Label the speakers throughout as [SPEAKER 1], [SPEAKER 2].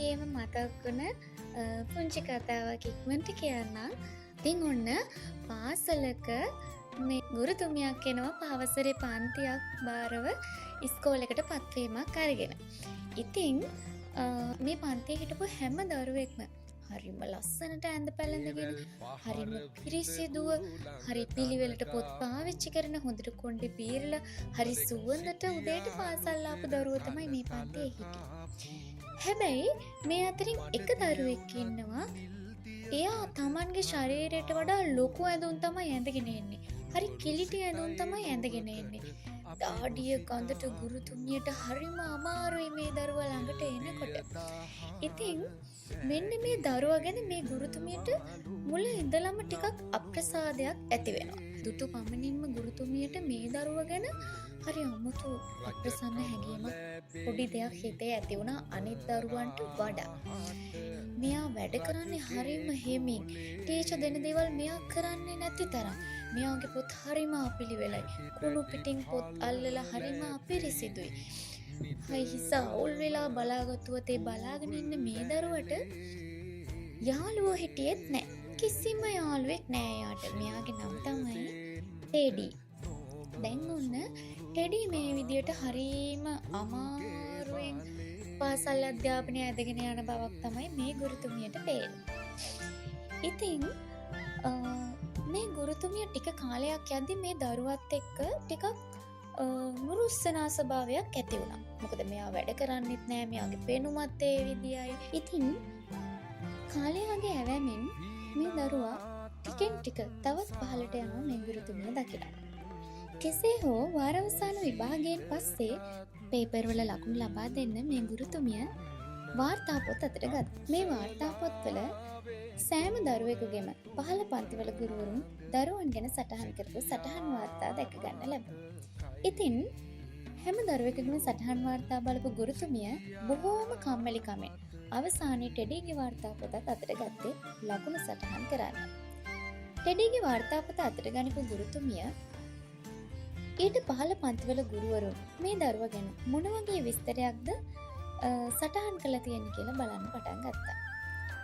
[SPEAKER 1] වගේම මතක් වුණ පුංචි කතාවක් ඉක්මනට කියන්නම්. ඉතින් ඔන්න පාසලක මේ ගුරුතුමියක් එනවා පවසරේ පන්තියක් බාරව ඉස්කෝලේකට පත්වීමක් අරගෙන. ඉතින් මේ පන්තියේ හිටපු හැම දරුවෙක්ම හරිම ලස්සනට ඇඳ පැළඳගෙන හරිම පිරිසිදුව හරි පිළිවෙලට පොත් පාවිච්චි කරන හොඳට කොණ්ඩේ පීරලා හරි සුවඳට උදේට පාසල් ආපු දරුවෝ තමයි මේ පන්තියේ හිටියේ. හැබැයි මේ අතරින් එක දරුවෙක් ඉන්නවා එයා තමන්ගේ ශරීරයට වඩා ලොකු ඇඳුම් තමයි ඇඳගෙන එන්නේ. හරි කිලිටි ඇඳුම් තමයි ඇඳගෙන එන්නේ. දාඩිය කඳට ගුරුතුමියට හරිම අමාරුයි මේ දරුවා ළඟට එනකොට. ඉතින් මෙන්න මේ දරුවා ගැන මේ ගුරුතුමියට මුල ඉඳලම ටිකක් අප්‍රසාදයක් ඇති වෙනවා. දුටු පමණින්ම ගුරුතුමියට මේ දරුවා ගැන හරි අමුතු අප්‍රසන්න හැඟීමක් පොඩි දෙයක් හිතේ ඇති වුණා අනිත් දරුවන්ට වඩා. මෙයා වැඩ කරන්නේ හරිම හිමින්. ටීචර් දෙන දේවල් මෙයා කරන්නේ නැති තරම්. මෙයාගේ පොත් හරිම අපිලිවෙලයි. කුණු පිටින් පොත් අල්ලලා හරිම අපිරිසිදුයි. හිස අවුල් වෙලා බලාගත්තුවත් ඒ බලාගෙන ඉන්න මේ දරුවට යාළුවෝ හිටියෙත් නැහැ. කිසිම යාළුවෙක් නැහැ යාට. මෙයාගේ නම තමයි ටෙඩි. දැන් ඔන්න ටෙඩි මේ විදියට හරිම අමාරුවෙන් පාසල් අධ්‍යාපනය ඇදගෙන යන බවක් තමයි මේ ගුරුතුමියට පේන්නේ. ඉතින් මේ ගුරුතුමිය ටික කාලයක් යද්දි මේ දරුවත් එක්ක ටිකක් මුරුස්සනා ස්වභාවයක් ඇති වුණා. මොකද මෙයා වැඩ කරන්නෙත් නෑ, මෙයාගේ පෙනුමත් ඒ විදියයි. ඉතින් කාලයගේ ඇවෑමෙන් මේ දරුවා ටිකෙන් ටික තවත් පහළට යනවා මේ ගුරුතුමිය දකිලා. කෙසේ හෝ වාරවසාන විභාගයෙන් පස්සේ පේපර් වල ලකුණු ලබා දෙන්න මේ ගුරුතුමිය වාර්තා පොත් අතට ගත්තා. මේ වාර්තා පොත්වල සෑම දරුවෙකුගේම පහළ පන්තිවල ගුරුවරුන් දරුවන් ගැන සටහන් කරපු සටහන් වාර්තා දැක ගන්න ලැබුණා. ඉතින් හැම දරුවෙකුගේම සටහන් වාර්තා බලපු ගුරුතුමිය බොහෝම කම්මැලි කමෙන් අවසානයේ ටෙඩිගේ වාර්තා පොතත් අතට ගත්තේ ලකුණු සටහන් කරන්න. ටෙඩිගේ වාර්තා පොත අතට ගනිපු ගුරුතුමිය ඊට පහළ පන්තිවල ගුරුවරුන් මේ දරුවා ගැන මොන වගේ විස්තරයක්ද සටහන් කළා තියෙන්නේ කියලා බලන්න පටන් ගත්තා.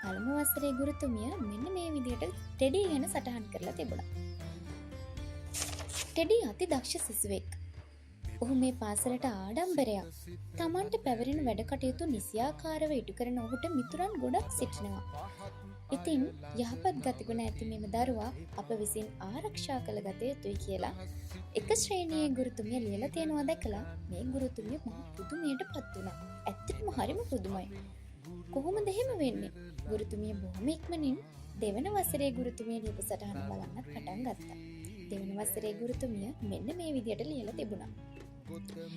[SPEAKER 1] පළමු වසරේ ගුරුතුමිය මෙන්න මේ විදිහට ටෙඩි ගැන සටහන් කරලා තිබුණා. ටෙඩි අති දක්ෂ සිසුවෙක්. ඔහු මේ පාසලට ආඩම්බරයක්. Tamanට පැවරෙන වැඩ කටයුතු නිසියාකාරව ඉටු කරන ඔහුට මිතුරන් ගොඩක් සිටිනවා. ඉතින් යහපත් ගතිගුණ ඇති මෙම දරුවා අප විසින් ආරක්ෂා කළ ගත යුතුයි කියලා එක ශ්‍රේණියේ ගුරුතුමිය ලියලා තියෙනවා දැකලා මේ ගුරුතුමිය මහ පුදුමයටපත් වුණා. ඇත්තටම හරිම පුදුමයි. කොහොමද එහෙම වෙන්නේ? ගුරුතුමිය බොහොම ඉක්මනින් දෙවන වසරේ ගුරුතුමිය ලියපු සටහන බලන්නත් පටන් ගත්තා. දෙවන වසරේ ගුරුතුමිය මෙන්න මේ විදියට ලියලා තිබුණා.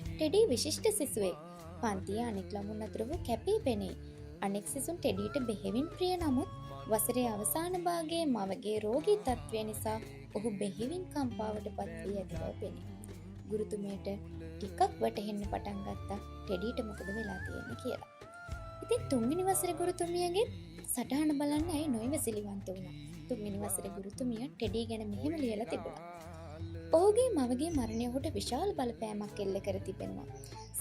[SPEAKER 1] ටෙඩි විශිෂ්ට සිසුවෙක්. පන්තියේ අනෙක් ළමුන් අතර වූ කැපී පෙනේ. අනෙක් සිසුන් ටෙඩිට බෙහෙවින් ප්‍රිය නමුත් වසරේ අවසාන භාගයේ මවගේ රෝගී තත්ත්වය නිසා ඔහු බෙහෙවින් කම්පාවට පත් වී ඇති බව පෙනේ. ගුරුතුමියට ටිකක් වැටහෙන්න පටන් ගත්තා ටෙඩිට මොකද වෙලා තියෙන්නේ කියලා. ඉතින් තුන්වෙනි වසරේ ගුරුතුමියගේ සටහන බලන්න ඇයි නොයිවසිලිවන්ත වුණා. තුන්වෙනි වසරේ ගුරුතුමිය ටෙඩි ගැන මෙහෙම ලියලා තිබුණා. ඔහුගේ මවගේ මරණය ඔහුට විශාල බලපෑමක් එල්ල කර තිබෙනවා.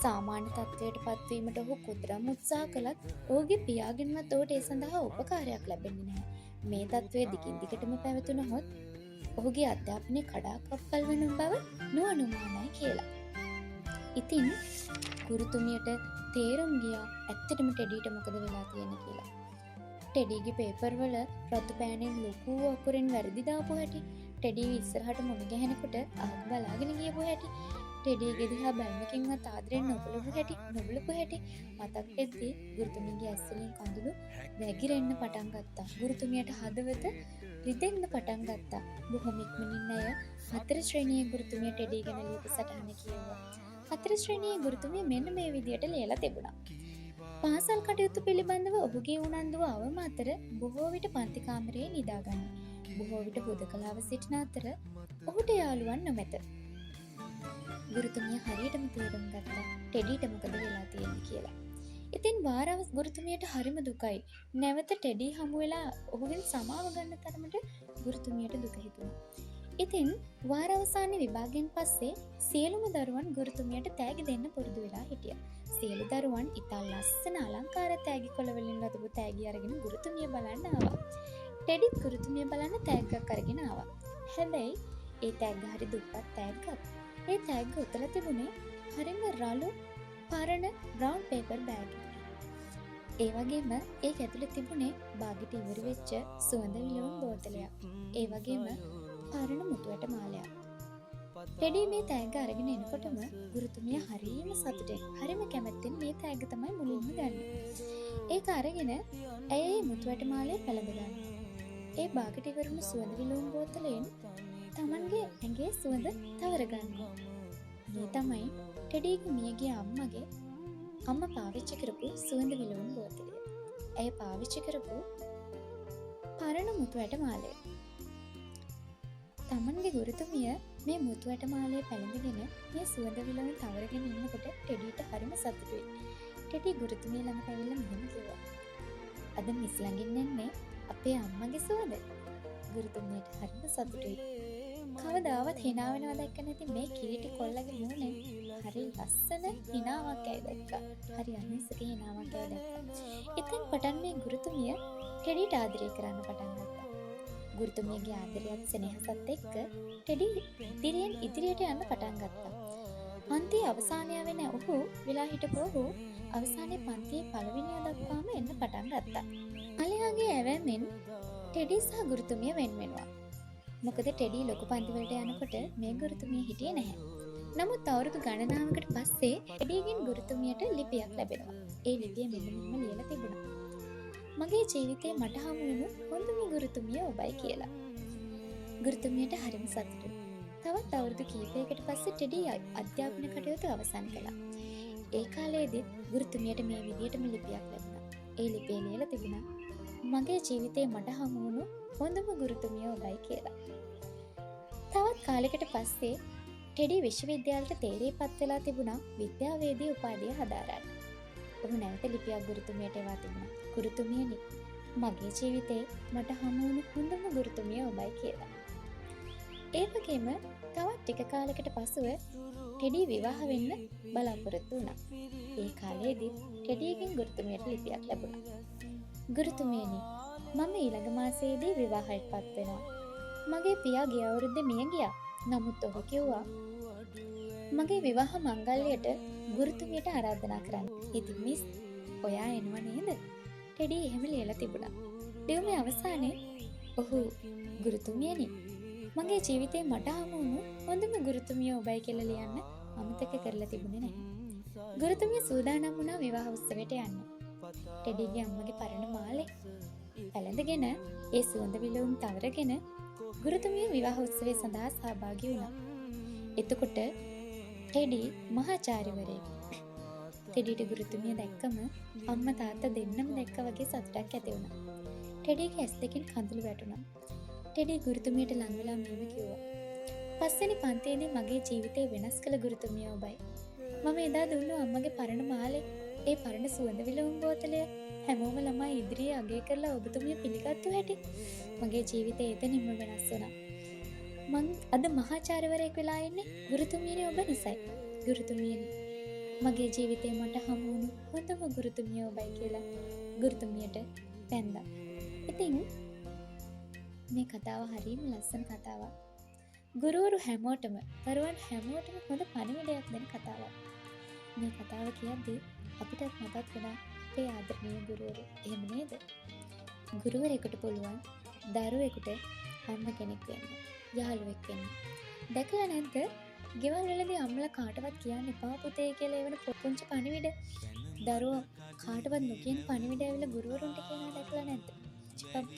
[SPEAKER 1] සාමාන්‍ය තත්ත්වයට පත්වීමට ඔහු කොතරම් උත්සාහ කළත් ඔහුගේ පියාගෙන්වත් ඔහුට ඒ සඳහා උපකාරයක් ලැබෙන්නේ නැහැ. මේ තත්ත්වය දිගින් දිගටම පැවතුනහොත් ඔහුගේ අධ්‍යාපනය කඩාකප්පල් වෙන බව නොඅනුමානයි කියලා. ඉතින් ගුරුතුමියට තේරුම් ගියා ඇත්තටම ටෙඩිට මොකද වෙලා තියෙන්නේ කියලා. ටෙඩිගේ පේපර් වල රතු පෑනෙන් ලොකු අකුරෙන් වැරදි දාපු හැටි, ටෙඩි ඉස්සරහට මුණ ගැහෙනකොට අහක බලාගෙන ගියපු හැටි, ටෙඩිගේ දිහා බැලමකින්වත් ආදරෙන් නොබලපු හැටි මතක් වෙද්දී ගුරුතුමියගේ ඇස් වලින් කඳුළු වැగిරෙන්න පටන් ගත්තා. ගුරුතුමියට හදවත රිදෙන්න පටන් ගත්තා. බොහොම ඉක්මනින් අය හතර ශ්‍රේණියේ ගුරුතුමිය ටෙඩි ගැන ලියපු සටහන කියෙව්වා. හතර ශ්‍රේණියේ ගුරුතුමිය මෙන්න මේ විදියට ලියලා තිබුණා. පාසල් කටයුතු පිළිබඳව ඔහුගේ උනන්දුව අවම අතර බොහෝ විට පන්ති කාමරයේ නිදාගන්නේ. බොහෝ විට හුදකලාව සිටින අතර ඔහුට යාළුවන් නොමැත. ගුරුතුමිය හරියටම තේරුම් ගත්තා ටෙඩිට මොකද වෙලා තියෙන්නේ කියලා. ඉතින් වාරවස් ගුරුතුමියට හරිම දුකයි. නැවත ටෙඩි හමු වෙලා ඔහුගෙන් සමාව ගන්න තරමට ගුරුතුමියට දුක හිතුණා. ඉතින් වාර අවසානයේ විභාගයෙන් පස්සේ සියලුම දරුවන් ගුරුතුමියට තෑගි දෙන්න පුරුදු වෙලා හිටියා. සියලු දරුවන් ඉතා ලස්සන අලංකාර තෑගි කොළ වලින් ලදපු තෑගි අරගෙන ගුරුතුමිය බලන්න ආවා. ටෙඩිත් ගුරුතුමිය බලන්න තෑග්ගක් අරගෙන ආවා. හැබැයි ඒ තෑග්ග හරි දුප්පත් තෑග්ගක්. ඒ තෑග්ග උතලා තිබුණේ හරිම රළු පරණ බ්‍රවුන් පේපර් බෑග් එකක්. ඒ වගේම ඒක ඇතුලේ තිබුණේ බාගෙට ඉවර වෙච්ච සුවඳ විලවුන් බෝතලයක්. ඒ වගේම පරණ මුතුවට මාලයක්. ටෙඩි මේ තෑග්ග අරගෙන එනකොටම ගුරුතුමිය හරිම සතුටින් හරිම කැමැත්තෙන් මේ තෑග්ග තමයි මුලින්ම ගන්නෙ. ඒක අරගෙන ඇය මේ මුතුවට මාලේ පැලඳ ගන්නවා. ඒ බාගෙට ඉවරුණු සුවඳ විලවුන් බෝතලයෙන් තමන්ගේ ඇඟේ සුවඳ තවර ගන්නවා. මේ තමයි ටෙඩිගේ මියගිය අම්මා පාවිච්චි කරපු සුවඳ විලවුන් බෝතලය. ඇය පාවිච්චි කරපු පරණ මුතුවට මාලය. තමන්ගේ ගුරුතුමිය මේ මුතුවට මාලය පැළඳගෙන මේ සුවඳ විලවුන් තවරගෙන ඉන්නකොට ටෙඩිට හරිම සතුටුයි. ටෙඩි ගුරුතුමිය ළඟට ඇවිල්ලා මෙහෙම කිව්වා. අද මිස් ළඟින් එන්නේ අපේ අම්මගේ සුවඳ. ගුරුතුමියට හරිම සතුටුයි. කවදාවත් hina වෙනවා දැක්ක නැති මේ කිරිටි කොල්ලගේ මූණේ හරි ලස්සන hinaවක් ඇය දැක්කා. හරි අහිංසක hinaවක් ඇය දැක්කා. ඉතින් පටන් මේ ගුරුතුමිය ටෙඩිට ආදරය කරන්න පටන් ගත්තා. ගුරුතුමියගේ ආදරයත් සෙනෙහසත් එක්ක ටෙඩි ඉදිරියට යන්න පටන් ගත්තා. පන්තියේ අවසානය වෙන ඔහු වෙලා හිටපු ඔහු අවසානයේ පන්තියේ පළවෙනිය දක්වාම එන්න පටන් ගත්තා. අලියාගේ ඇවැමෙන් ටෙඩි සහ ගුරුතුමිය වෙන් වෙනවා. මොකද ටෙඩි ලොකු පන්ති වලට යනකොට මේ ගුරුතුමිය හිටියේ නැහැ. නමුත් අවුරුදු ගණනාවකට පස්සේ ටෙඩිගෙන් ගුරුතුමියට ලිපියක් ලැබෙනවා. ඒ ලිපිය මෙන්න මෙහෙම ලියලා තිබුණා. මගේ ජීවිතේ මට හමු වුණු හොඳම ගුරුතුමිය ඔබයි කියලා. ගුරුතුමියට හරිම සතුටුයි. තවත් අවුරුදු කිහිපයකට පස්සේ ටෙඩි අධ්‍යාපන කටයුතු අවසන් කළා. ඒ කාලයේදී ගුරුතුමියට මේ විදිහටම ලිපියක් ලැබුණා. ඒ ලිපියේ ලියලා තිබුණා මගේ ජීවිතේ මට හමු වුණු හොඳම ගුරුතුමිය ඔබයි කියලා. තවත් කාලයකට පස්සේ ටෙඩි විශ්වවිද්‍යාලයට තේරෙපත් වෙලා තිබුණා විද්‍යාවේදී උපාධිය හදාරන්න. ඔහු නැවත ලිපියක් ගුරුතුමියට එවා තිබුණා. ගුරුතුමියනි, මගේ ජීවිතේ මට හමු වුණු හොඳම ගුරුතුමිය ඔබයි කියලා. ඒ වගේම තවත් ටික කාලයකට පසුව ටෙඩි විවාහ වෙන්න බලාපොරොත්තු වුණා. ඒ කාලේදී ටෙඩිගෙන් ගුරුතුමියට ලිපියක් ලැබුණා. ගුරුතුමියනි, මම ඊළඟ මාසයේදී විවාහයටපත් වෙනවා. මගේ පියා ගිය අවුරුද්දේ මිය ගියා. නමුත් ඔහු කිව්වා මගේ විවාහ මංගල්‍යයට ගුරුතුමියට ආරාධනා කරන්න. ඉතින් මිස්, ඔයා එනවා නේද? ටෙඩි එහෙම ලියලා තිබුණා. ලියුමේ අවසානයේ ඔහු ගුරුතුමියනි, මගේ ජීවිතේ මට හමු වුණු හොඳම ගුරුතුමිය ඔබයි කියලා ලියන්න අමතක කරලා තිබුණේ නැහැ. ගුරුතුමිය සූදානම් වුණා විවාහ උත්සවයට යන්න. ටෙඩිගේ අම්මගේ පරණ මාලේ පැළඳගෙන ඒ සුවඳ විලවුන් තවරගෙන ගුරුතුමිය විවාහ උත්සවයේ සඳහා සහභාගී වුණා. එතකොට ටෙඩි මහාචාර්යවරයෙක්. ටෙඩිට ගුරුතුමිය දැක්කම අම්මා තාත්තා දෙන්නම දැක්කා වගේ සතුටක් ඇති වුණා. ටෙඩිගේ ඇස් දෙකෙන් කඳුළු වැටුණා. ටෙඩි ගුරුතුමියට ළඟ වෙලා මෙහෙම කිව්වා. පස්වෙනි පන්තියේදී මගේ ජීවිතේ වෙනස් කළ ගුරුතුමිය ඔබයි. මම එදා දුන්නු අම්මගේ පරණ මාලේ, ඒ පරණ සුවඳ විලවුන් බෝතලය හැමෝම ළමයි ඉදිරියේ අගය කරලා ඔබතුමිය පිළිගත්තු හැටි මගේ ජීවිතේ එතනින්ම වෙනස් වුණා. මං අද මහාචාර්යවරයෙක් වෙලා ඉන්නේ ගුරුතුමියනේ ඔබ නිසායි. ගුරුතුමියනි, මගේ ජීවිතේ මට හමු වුණු හොඳම ගුරුතුමිය ඔබයි කියලා ගුරුතුමියට පැන්දා. ඉතින් මේ කතාව හරිම ලස්සන කතාවක්. ගුරුවරු හැමෝටම, දරුවන් හැමෝටම හොඳ පණිවිඩයක් දෙන කතාවක්. මේ කතාව කියද්දී අපිටත් මතක් වෙනවා අපේ ආදරණීය ගුරුවරු. එහෙම නේද? ගුරුවරයෙකුට පුළුවන් දරුවෙකුට අම්ම කෙනෙක් වෙන්න, යාළුවෙක් වෙන්න. දැකලා නැද්ද? ගෙවල් වලදී අම්මලා කාටවත් කියන්න එපා පුතේ කියලා එවන පුංචි පණිවිඩ. දරුවෝ කාටවත් නොකියන පණිවිඩ ඇවිල්ලා ගුරුවරුන්ට කියනවා දැකලා නැද්ද?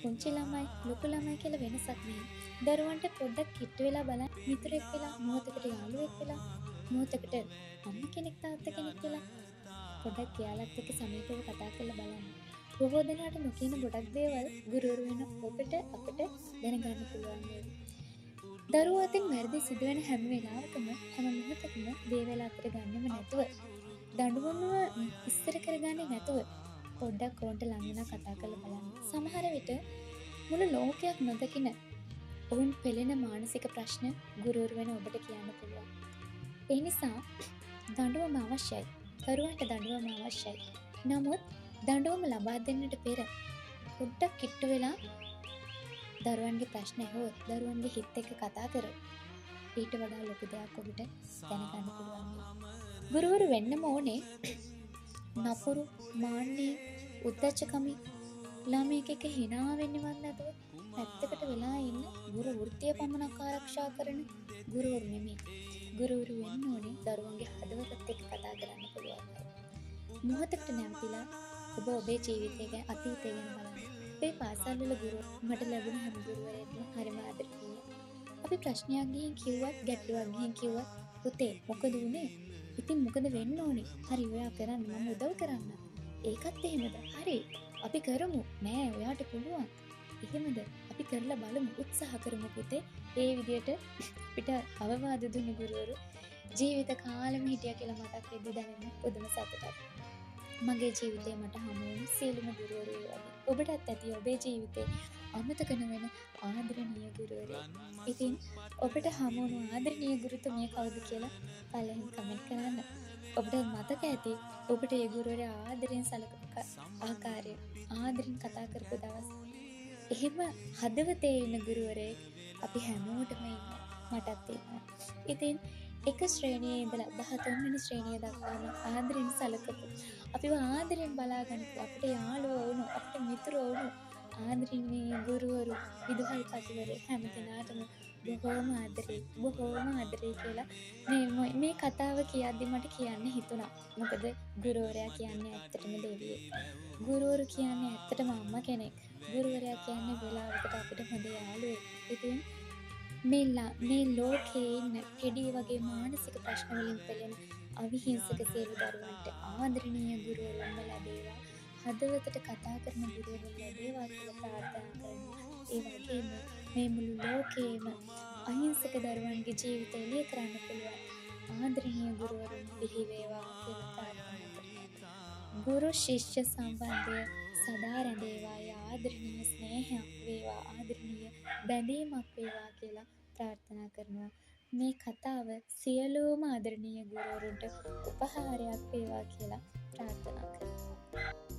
[SPEAKER 1] පුංචි ළමයි ලොකු ළමයි කියලා වෙනසක් නැහැ. දරුවන්ට පොඩ්ඩක් කිට්ටු වෙලා බලන්න, මිතුරෙක් වෙලා, මොහොතකට යාළුවෙක් වෙලා, මොහොතකට අම්ම කෙනෙක් තාත්තා කෙනෙක් වෙලා පොඩ්ඩක් යාළුවත් එක්ක සමීපව කතා කරලා බලන්න. බොහෝ දෙනාට නොකියන ගොඩක් දේවල් ගුරුවරු වෙන අපිට දැනගන්න පුළුවන් වෙයි. දරුවෝ අතින් වැරදි සිදුවෙන හැම වෙලාවකම, හැම මොහොතකම දේවල් අතට ගන්නෙම නැතුව, දඬුවමව ඉස්තර කරගන්නේ නැතුව පොඩ්ඩක් ඕන්ට ළඟ වෙලා කතා කරලා බලන්න. සමහර විට මුළු ලෝකයක් නොදකින ඔවුන් පෙළෙන මානසික ප්‍රශ්න ගුරුවරු වෙන ඔබට කියන්න පුළුවන්. ඒ නිසා දඬුවම අවශ්‍යයි. දරුවන්ට දඬුවම අවශ්‍යයි. නමුත් දඬුවම ලබා දෙන්නට පෙර පොඩ්ඩක් කිට්ටු වෙලා දරුවන්ගේ ප්‍රශ්න ඇහුවොත්, දරුවන්ගේ හිත් එක්ක කතා කරොත් ඊට වඩා ලොකු දෙයක් ඔබට දැනගන්න පුළුවන් වෙයි. ගුරුවරු වෙන්නම ඕනේ නපුරු, මාන්නේ, උද්දච්චකමින් ළමයෙක් එක්ක hina වෙන්නවත් නැතුව පැත්තකට වෙලා ඉන්න ගුරු වෘත්තිය පමණක් ආරක්ෂා කරන ගුරුවරු නෙමෙයි. ගුරුවරු වෙන්න ඕනේ දරුවන්ගේ හදවතත් එක්ක කතා කරන්න පුළුවන් අය. මොහොතකට නැවතිලා ඔබ ඔබේ ජීවිතය ගැන, අතීතය ගැන බලන්න. අපේ පාසල් වල ගුරුවරු මට ලැබුණ හැම ගුරුවරයෙක්ම හරිම ආදරණීයයි. අපි ප්‍රශ්නයක් ගිහින් කිව්වත්, ගැටලුවක් ගිහින් කිව්වත්, පුතේ මොකද උනේ? ඉතින් මොකද වෙන්න ඕනේ? හරි ඔයා කරන්න, මම උදව් කරන්න. ඒකත් එහෙමද? හරි. අපි කරමු. නෑ ඔයාට පුළුවන්. එහෙමද? අපි කරලා බලමු, උත්සාහ කරමු පුතේ. ඒ විදියට අපිට අවවාද දුන්න ගුරුවරු ජීවිත කාලෙම හිටියා කියලා මතක් වෙද්දි දැනෙන පුදුම සතුටක්. මගේ ජීවිතේ මට හමු වුණු සියලුම ගුරුවරු ඒ වගේ. ඔබටත් ඇති ඔබේ ජීවිතේ අමතක නොවන ආදරණීය ගුරුවරයෙක්. ඉතින් ඔබට හමු වුණු ආදරණීය ගුරුතුමිය කවුද කියලා පළවෙනි කමෙන්ට් කරන්න. ඔබට මතක ඇති ඔබට ඒ ගුරුවරයා ආදරෙන් සැලකපු ආකාරය, ආදරෙන් කතා කරපු දවස්. එහෙම හදවතේ ඉන්න ගුරුවරයෙක් අපි හැමෝටම ඉන්නවා. මටත් ඉන්නවා. ඉතින් එක ශ්‍රේණියේ ඉඳලා 13 වෙනි ශ්‍රේණිය දක්වාම ආදරෙන් සැලකපු, අපිව ආදරෙන් බලාගන්නපු, අපිට යාළුවෝ වුණු, අපිට මිතුරෝ වුණු ආදරණීය ගුරුවරු, විදුහල්පතිවරු හැම දෙනාටම බොහෝම ආදරේ, බොහෝම ආදරේ කියලා මේ කතාව කියද්දි මට කියන්න හිතුණා. මොකද ගුරුවරයා කියන්නේ ඇත්තටම දෙවියෙක්. ගුරුවරු කියන්නේ ඇත්තටම අම්මා කෙනෙක්. ගුරුවරයා කියන්නේ වෙලාවකට අපිට හොඳ යාළුවෙක්. ඉතින් මේ ලෝකේ ඉන්න ටෙඩි වගේ මානසික ප්‍රශ්න වලින් පෙළෙන අවිහිංසක සියලු දරුවන්ට ආදරණීය ගුරුවරුන්ව ලැබේවා. හදවතට කතා කරන ගුරුවරුන් ලැබේවා කියලා ප්‍රාර්ථනා කරනවා. ඒ වගේම මේ මුළු ලෝකේම අහිංසක දරුවන්ගේ ජීවිත එළිය කරන්න පුළුවන් ආදරණීය ගුරුවරුන් බිහි වේවා කියලා ප්‍රාර්ථනා කරනවා. ගුරු ශිෂ්‍ය සම්බන්ධය සදා රැඳේවා. ආදරණීය ස්නේහයක් වේවා, ආදරණීය බැඳීමක් වේවා කියලා ප්‍රාර්ථනා කරනවා. මේ කතාව සියලුම ආදරණීය ගුරුවරුන්ට උපහාරයක් වේවා කියලා ප්‍රාර්ථනා කරනවා.